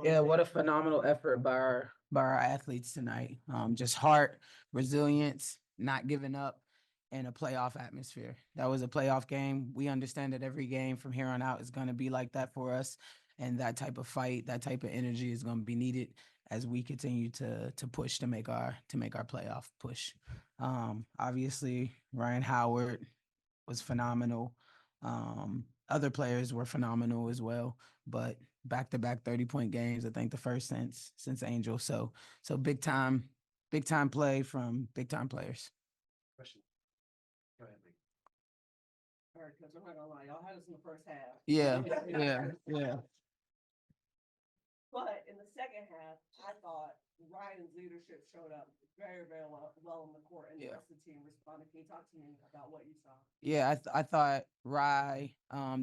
Yeah, what a phenomenal effort by our athletes tonight. Just heart, resilience, not giving up, and a playoff atmosphere. That was a playoff game. We understand that every game from here on out is going to be like that for us, and that type of fight, that type of energy is going to be needed as we continue to push to make our playoff push. Obviously, Ryan Howard was phenomenal. Other players were phenomenal as well, but back-to-back 30-point games. I think the first since Angel. So big time play from big time players. Question. Go ahead, Lee. All right, because I'm not gonna lie, y'all had us in the first half. Yeah, yeah. But in the second half, I thought Ryan's leadership showed up very, very well in the court, and the rest of the team responded. Can you talk to me about what you saw? Yeah, I thought Rye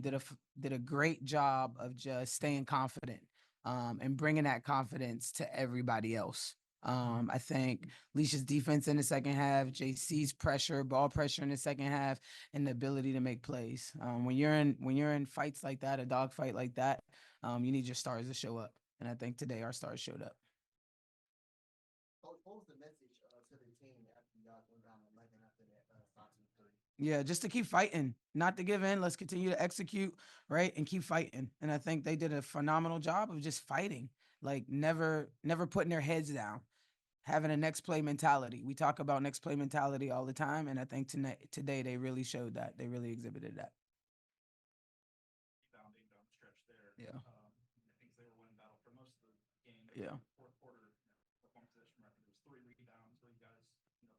did a great job of just staying confident and bringing that confidence to everybody else. I think Leisha's defense in the second half, JC's pressure, ball pressure in the second half, and the ability to make plays. When you're in fights like that, a dog fight like that, you need your stars to show up. And I think today our stars showed up. What was the message to the team after y'all went down 11 after that start to 3? Yeah, just to keep fighting, not to give in. Let's continue to execute, right, and keep fighting. And I think they did a phenomenal job of just fighting, like never putting their heads down, having a next play mentality. We talk about next play mentality all the time, and I think today they really showed that. They really exhibited that. Rebounding down the stretch there. Yeah. I think they were winning battle for most of the game. Yeah. Fourth quarter, one possession record was 3 rebounds. So you guys,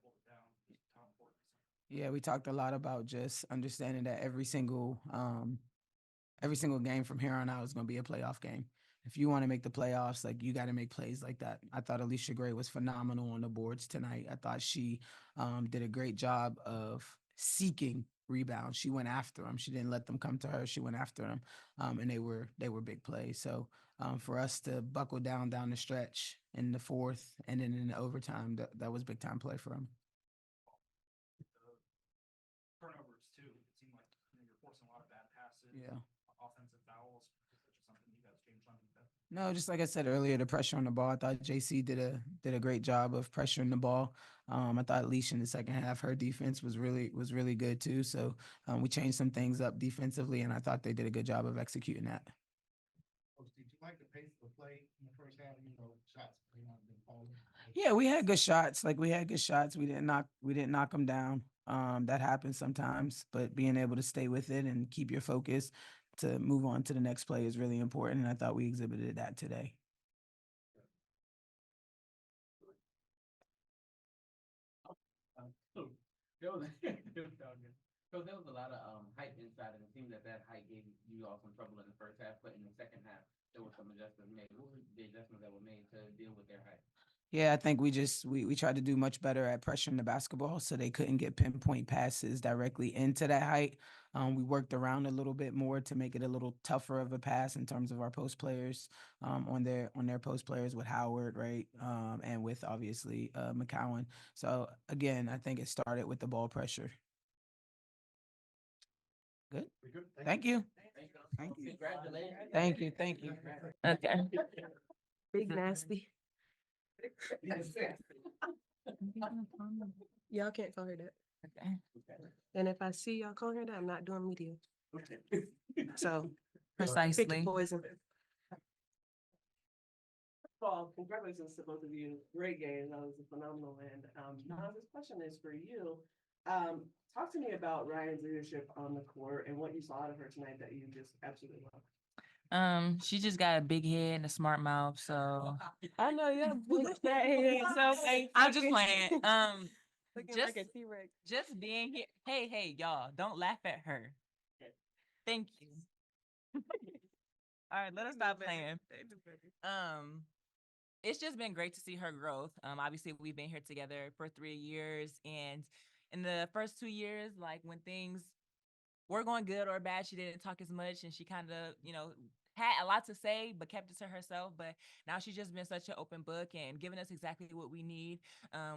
pulled it down. How important is that? Yeah, we talked a lot about just understanding that every single game from here on out is going to be a playoff game. If you want to make the playoffs, like you got to make plays like that. I thought Alicia Gray was phenomenal on the boards tonight. I thought she did a great job of seeking rebounds. She went after them. She didn't let them come to her. She went after them, and they were big plays. So for us to buckle down the stretch in the fourth and then in the overtime, that was big time play for them. Turnovers too. It seemed like you're forcing a lot of bad passes. Yeah. Offensive fouls. Is that just something you guys changed on defense? No, just like I said earlier, the pressure on the ball. I thought JC did a great job of pressuring the ball. I thought Leisha in the second half, her defense was really good too. So we changed some things up defensively, and I thought they did a good job of executing that. Did you like the pace of the play in the first half? Shots may not have been falling. Yeah, we had good shots. Like we had good shots. We didn't knock them down. That happens sometimes, but being able to stay with it and keep your focus to move on to the next play is really important. And I thought we exhibited that today. So there was a lot of hype inside, and it seemed that hype gave you all some trouble in the first half, but in the second half, there were some adjustments made. What were the adjustments that were made to deal with their hype? Yeah, I think we tried to do much better at pressuring the basketball so they couldn't get pinpoint passes directly into that height. We worked around a little bit more to make it a little tougher of a pass in terms of our post players on their post players with Howard, right, and with obviously McCowan. So again, I think it started with the ball pressure. Good. Thank you. Thank you. Congratulations. Thank you. Okay. Big nasty. Y'all can't call her that. Okay. And if I see y'all call her that, I'm not doing media. So pick Precisely. your poison. Well, congratulations to both of you. Great game. That was a phenomenal win. Now this question is for you. Talk to me about Ryan's leadership on the court and what you saw out of her tonight that you just absolutely love. She just got a big head and a smart mouth, so I know you're I'm just playing. looking just- like a T-Rex. Just being here. Hey, y'all, don't laugh at her. Thank you. All right, let us stop playing. It's just been great to see her growth. Obviously we've been here together for 3 years, and in the first 2 years, like when things were going good or bad, she didn't talk as much, and she kind of, had a lot to say, but kept it to herself. But now she's just been such an open book and giving us exactly what we need.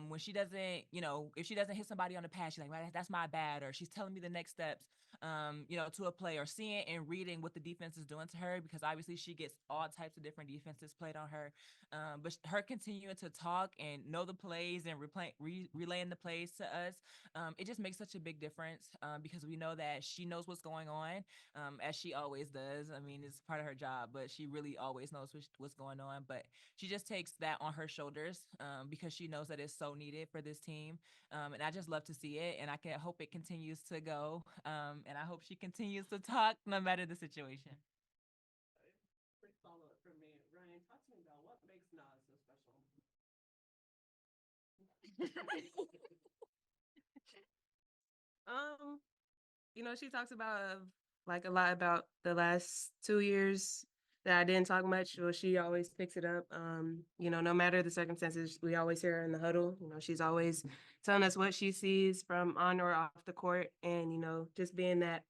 When she doesn't, if she doesn't hit somebody on the pass, she's like, right, that's my bad, or she's telling me the next steps. to a play, or seeing and reading what the defense is doing to her, because obviously she gets all types of different defenses played on her. But her continuing to talk and know the plays and relaying the plays to us, it just makes such a big difference, because we know that she knows what's going on, as she always does. I mean, it's part of her job, but she really always knows what's going on. But she just takes that on her shoulders, because she knows that it's so needed for this team. And I just love to see it, and I can hope it continues to go. And I hope she continues to talk no matter the situation. Quick follow-up from me. Ryan, talk to me about what makes Nas so special. She talks about like a lot about the last 2 years that I didn't talk much. Well, she always picks it up. No matter the circumstances, we always hear her in the huddle. She's always telling us what she sees from on or off the court, and just being that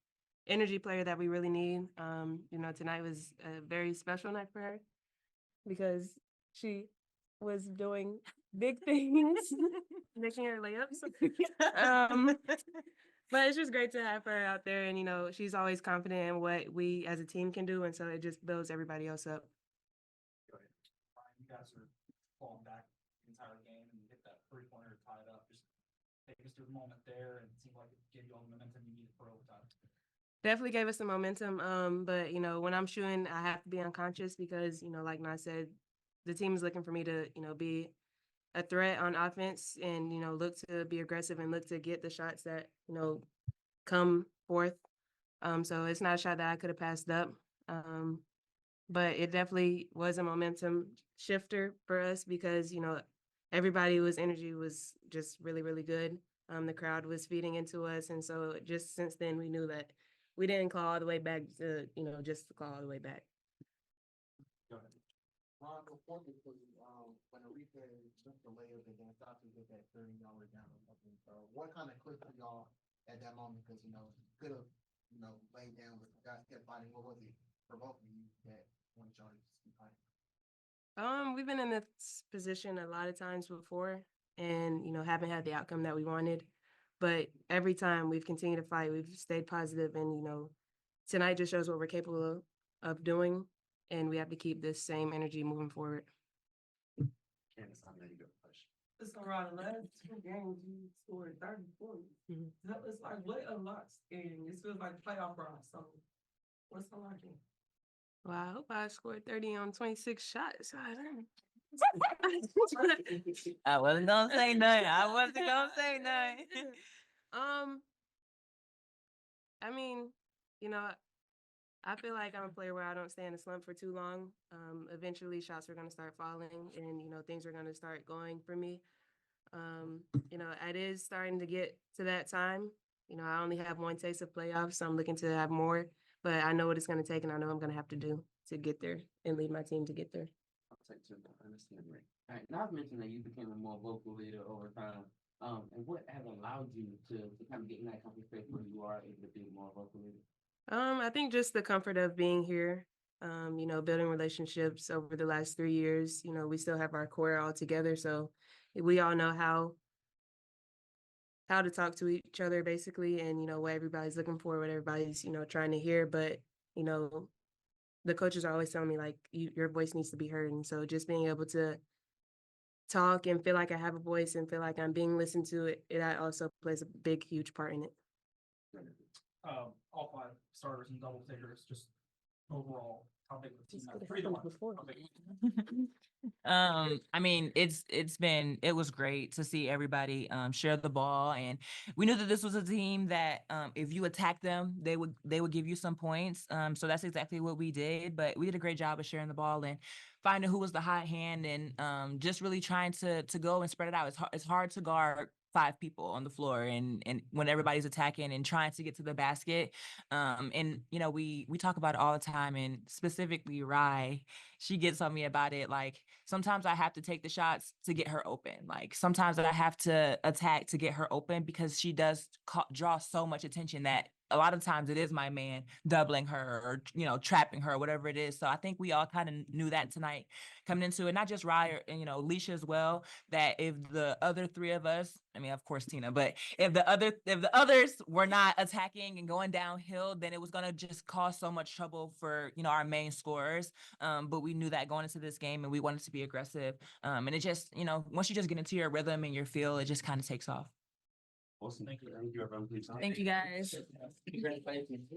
energy player that we really need. Tonight was a very special night for her because she was doing big things, making her layups. But it's just great to have her out there, and she's always confident in what we as a team can do, and so it just builds everybody else up. Go ahead. Ryan, you guys are falling back the entire game and you hit that 3-pointer tied up. Just take us through the moment there, and it seemed like it gave you all the momentum you needed for overtime. Definitely gave us the momentum. But when I'm shooting, I have to be unconscious because, like Nas said, the team is looking for me to, be a threat on offense and, look to be aggressive and look to get the shots that, come forth. So it's not a shot that I could have passed up. But it definitely was a momentum shifter for us because, everybody's energy was just really, really good. The crowd was feeding into us. And so just since then, we knew that we didn't claw all the way back to, just to claw all the way back. Go ahead. Ron, before this was when Aretha took the layup and then thought to get that 30-yard down or something. So what kind of clicked for y'all at that moment? Because could have laid down, but you guys kept fighting. What was it for both of you that wanted y'all to just keep fighting? We've been in this position a lot of times before and, haven't had the outcome that we wanted. But every time we've continued to fight, we've stayed positive, and, tonight just shows what we're capable of doing, and we have to keep this same energy moving forward. Candace, I'm ready to push. So around the last 2 games, you scored 30 points. Tell us, like, what unlocks, and it feels like playoff run. So what's unlocking? Well, I hope I scored 30 on 26 shots. I wasn't gonna say nothing. I mean, I feel like I'm a player where I don't stay in a slump for too long. Eventually shots are going to start falling and, things are going to start going for me. It is starting to get to that time. I only have one taste of playoffs, so I'm looking to have more, but I know what it's going to take and I know I'm going to have to do to get there and lead my team to get there. I'll take to understand, right? All right. Now I've mentioned that you became a more vocal leader over time. And what has allowed you to kind of get in that comfort space where you are able to be more vocal leader? I think just the comfort of being here, building relationships over the last 3 years. We still have our core all together, so we all know how to talk to each other basically, and what everybody's looking for, what everybody's trying to hear. But the coaches are always telling me like your voice needs to be heard, and so just being able to talk and feel like I have a voice and feel like I'm being listened to, it also plays a big, huge part in it. All 5 starters and double figures, just overall, how big the team is. 3 to 1. How big? I mean, it was great to see everybody share the ball, and we knew that this was a team that if you attack them, they would give you some points. So that's exactly what we did. But we did a great job of sharing the ball and finding who was the hot hand, and just really trying to go and spread it out. It's hard to guard 5 people on the floor and when everybody's attacking and trying to get to the basket. And we talk about it all the time, and specifically Rhyne, she gets on me about it. Like sometimes I have to take the shots to get her open. Like sometimes I have to attack to get her open because she does draw so much attention that a lot of times it is my man doubling her or, you know, trapping her, whatever it is. So I think we all kind of knew that tonight coming into it, not just Rye and, you know, Leisha as well, that if the other three of us, I mean, of course, Tina, but if the others were not attacking and going downhill, then it was going to just cause so much trouble for, you know, our main scorers. But we knew that going into this game and we wanted to be aggressive. And it just, you know, once you just get into your rhythm and your feel, it just kind of takes off. Awesome. Thank you, everyone. Please. Thank you guys. Congratulations.